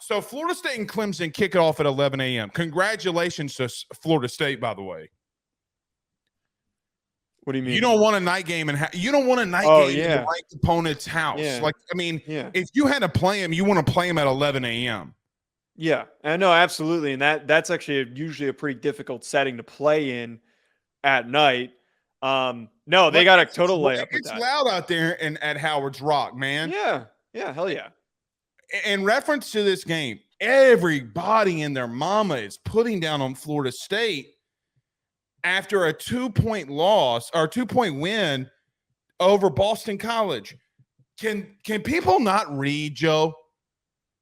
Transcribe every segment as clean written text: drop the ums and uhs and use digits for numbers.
So Florida State and Clemson kick it off at 11 a.m. Congratulations to Florida State, by the way. What do you mean? You don't want a night game in the ranked opponent's house. Yeah. Like, I mean, if you had to play them, you want to play them at 11 a.m. Yeah, I know, absolutely. And that's actually usually a pretty difficult setting to play in at night. No, they got a total layup. It's loud out there at Howard's Rock, man. Yeah, hell yeah. In reference to this game, everybody and their mama is putting down on Florida State after a 2-point loss or 2-point win over Boston College. Can people not read, Joe?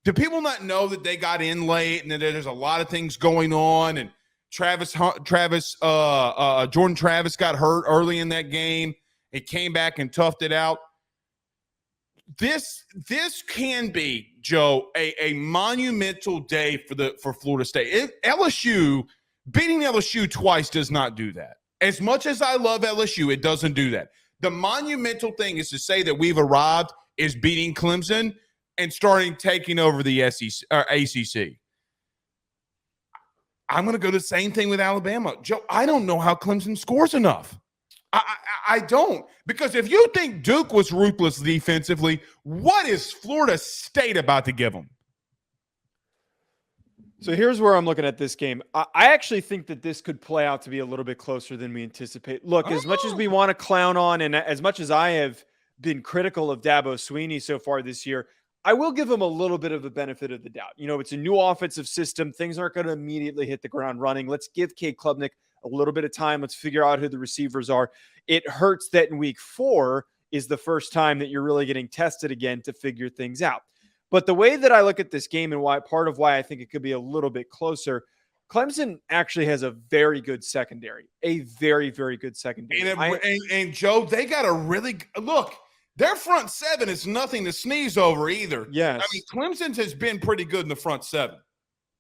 Do people not know that they got in late and that there's a lot of things going on? And Jordan Travis got hurt early in that game. He came back and toughed it out. This can be, Joe, a monumental day for Florida State. Beating LSU twice does not do that. As much as I love LSU, it doesn't do that. The monumental thing is to say that we've arrived is beating Clemson and taking over the SEC or ACC. I'm going to go the same thing with Alabama. Joe, I don't know how Clemson scores enough. I don't. Because if you think Duke was ruthless defensively, what is Florida State about to give them? So here's where I'm looking at this game. I actually think that this could play out to be a little bit closer than we anticipate. Look, as much as we want to clown on and as much as I have been critical of Dabo Swinney so far this year, I will give him a little bit of the benefit of the doubt. You know, it's a new offensive system. Things aren't going to immediately hit the ground running. Let's give Cade Klubnik a little bit of time. Let's figure out who the receivers are. It hurts that in week 4 is the first time that you're really getting tested again to figure things out. But the way that I look at this game and part of why I think it could be a little bit closer, Clemson actually has a very good secondary, a very, very good secondary. And Joe, they got a really look. Their front seven is nothing to sneeze over either. Yes. I mean, Clemson's has been pretty good in the front seven.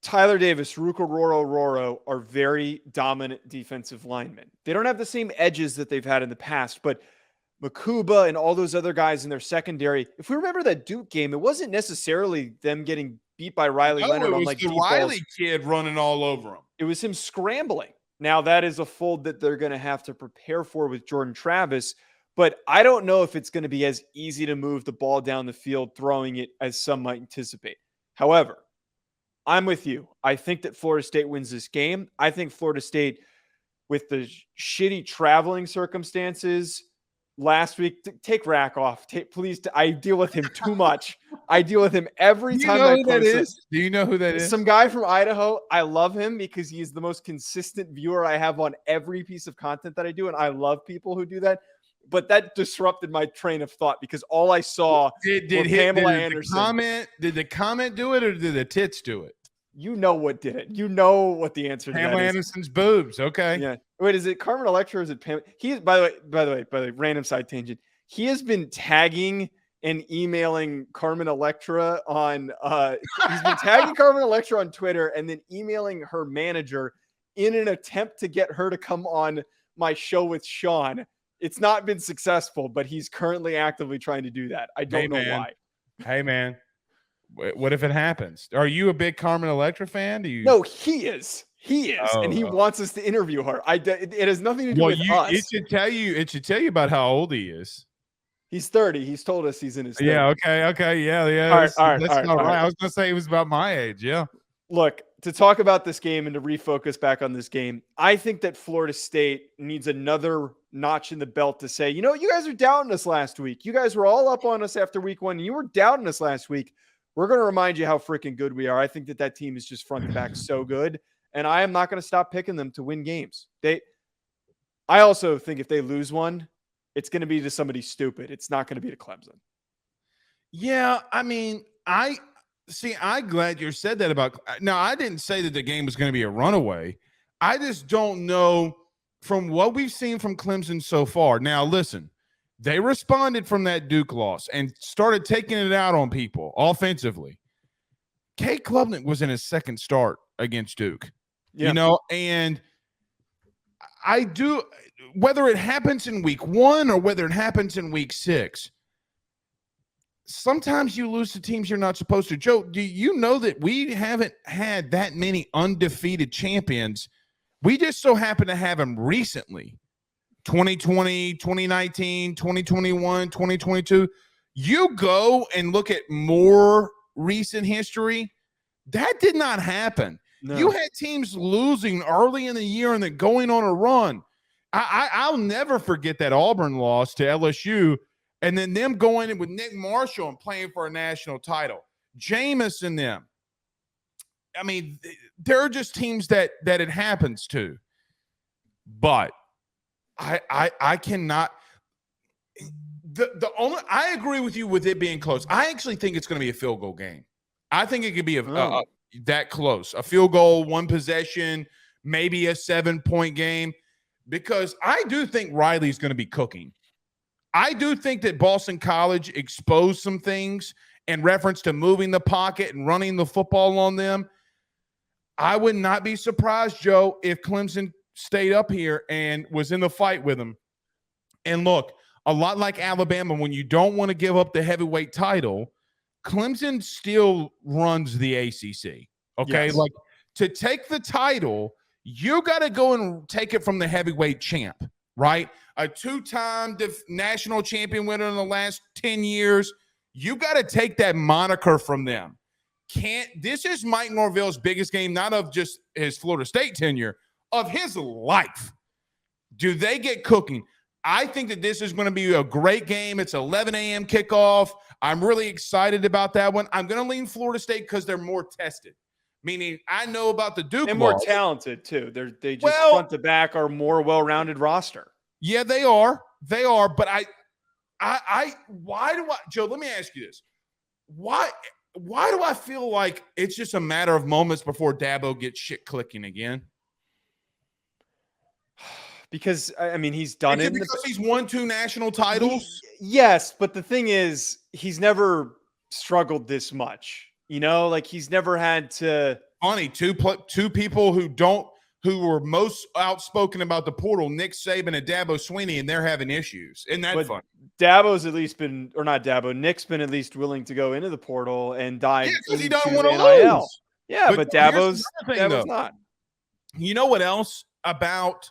Tyler Davis, Ruka Roro are very dominant defensive linemen. They don't have the same edges that they've had in the past, but Makuba and all those other guys in their secondary, if we remember that Duke game, it wasn't necessarily them getting beat by Riley Leonard on like the Riley kid running all over him. It was him scrambling. Now that is a fold that they're going to have to prepare for with Jordan Travis. But I don't know if it's going to be as easy to move the ball down the field throwing it as some might anticipate. However, I'm with you. I think that Florida State wins this game. I think Florida State, with the shitty traveling circumstances last week, take Rack off. Please, I deal with him too much. I deal with him every time. Do you know who that is? Do you know who that is? Some guy from Idaho. I love him because he's the most consistent viewer I have on every piece of content that I do, and I love people who do that. But that disrupted my train of thought because all I saw did Pamela Anderson. Did the comment do it or did the tits do it? You know what did it. You know what the answer to Pamela that is. Anderson's boobs. Okay. Yeah. Wait, is it Carmen Electra or is it Pam? He's by the way, random side tangent. He has been tagging and emailing Carmen Electra on he's been tagging Carmen Electra on Twitter and then emailing her manager in an attempt to get her to come on my show with Sean. It's not been successful, but he's currently actively trying to do that. I don't know why. Hey, man. What if it happens? Are you a big Carmen Electra fan? No, he is. He is, and he wants us to interview her. It has nothing to do with us. It should tell you about how old he is. He's 30. He's told us he's in his 30s. Yeah, okay. Yeah. All right. I was going to say he was about my age, yeah. Look, to talk about this game and to refocus back on this game, I think that Florida State needs another notch in the belt to say, you know, you guys are doubting us last week. You guys were all up on us after week 1. And you were doubting us last week. We're going to remind you how freaking good we are. I think that team is just front to back so good. And I am not going to stop picking them to win games. I also think if they lose one, it's going to be to somebody stupid. It's not going to be to Clemson. Yeah, I mean, I'm glad you said that about. Now, I didn't say that the game was going to be a runaway. I just don't know from what we've seen from Clemson so far. Now, listen, they responded from that Duke loss and started taking it out on people offensively. Cade Klubnik was in his second start against Duke, you know, and I do, whether it happens in week 1 or whether it happens in week 6, sometimes you lose to teams you're not supposed to. Joe, do you know that we haven't had that many undefeated champions? We just so happen to have them recently. 2020, 2019, 2021, 2022. You go and look at more recent history. That did not happen. No. You had teams losing early in the year and then going on a run. I'll never forget that Auburn loss to LSU and then them going in with Nick Marshall and playing for a national title. Jameis and them. I mean, there are just teams that it happens to. But I cannot. The only I agree with you with it being close. I actually think it's going to be a field goal game. I think it could be that close. A field goal, one possession, maybe a 7-point game, because I do think Riley's going to be cooking. I do think that Boston College exposed some things in reference to moving the pocket and running the football on them. I would not be surprised, Joe, if Clemson stayed up here and was in the fight with them. And look, a lot like Alabama, when you don't want to give up the heavyweight title, Clemson still runs the ACC. Okay. Yes. Like to take the title, you got to go and take it from the heavyweight champ, right? A 2-time national champion winner in the last 10 years. You got to take that moniker from them. This is Mike Norvell's biggest game, not of just his Florida State tenure, of his life. Do they get cooking? I think that this is going to be a great game. It's 11 a.m. kickoff. I'm really excited about that one. I'm going to lean Florida State because they're more tested, meaning I know about the Duke. And more talented, too. They just front to back are more well-rounded roster. Yeah, they are. They are. But why do I, Joe, let me ask you this. Why do I feel like it's just a matter of moments before Dabo gets shit clicking again? Because, I mean, he's done it. Because he's won 2 national titles? Yes, but the thing is, he's never struggled this much. You know, like he's never had to. Funny, two people who were most outspoken about the portal, Nick Saban and Dabo Swinney, and they're having issues. Isn't that fun? Dabo's at least been, or not Dabo, Nick's been at least willing to go into the portal and dive because he doesn't into want to lose. Yeah, but Dabo's not. You know what else about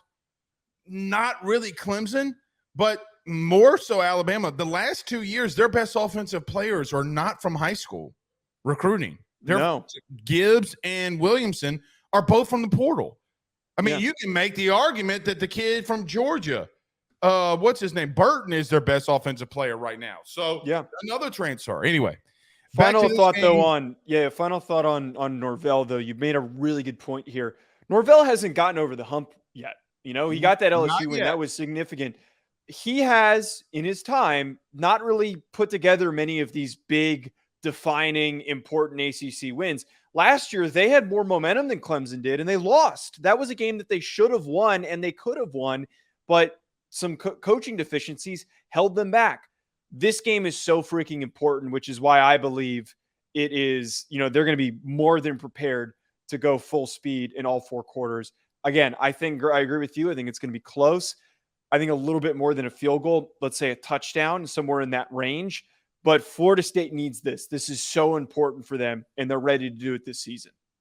not really Clemson, but more so Alabama? The last 2 years, their best offensive players are not from high school recruiting. Gibbs and Williamson are both from the portal. I mean, you can make the argument that the kid from Georgia, what's his name? Burton is their best offensive player right now. So another transfer. Anyway, final thought on Norvell, though. You made a really good point here. Norvell hasn't gotten over the hump yet. You know, he got that LSU win. That was significant. He has, in his time, not really put together many of these big, defining, important ACC wins. Last year, they had more momentum than Clemson did, and they lost. That was a game that they should have won, and they could have won, but some coaching deficiencies held them back. This game is so freaking important, which is why I believe it is, you know, they're going to be more than prepared to go full speed in all 4 quarters. Again, I agree with you. I think it's going to be close. I think a little bit more than a field goal, let's say a touchdown, somewhere in that range. But Florida State needs this. This is so important for them, and they're ready to do it this season.